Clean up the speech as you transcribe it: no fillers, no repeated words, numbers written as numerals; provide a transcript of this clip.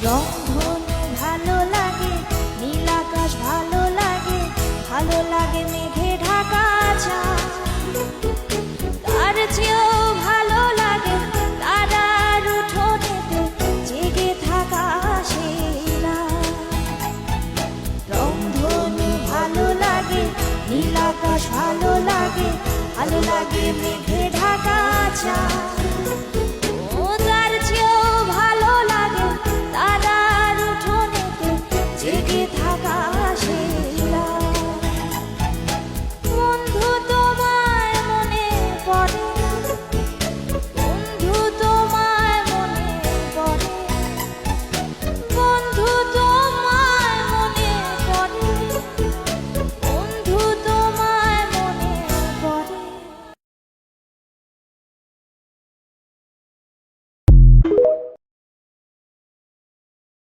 রংধনু ভালো লাগে, নীল আকাশ ভালো লাগে, ভালো লাগে মেঘে ঢাকা চাঁদ। তার চেয়েও ভালো লাগে তারার উঠোনেতে জেগে থাকা সেই রাত। রংধনু ভালো লাগে, নীল আকাশ ভালো লাগে, ভালো লাগে মেঘে ঢাকা চাঁদ।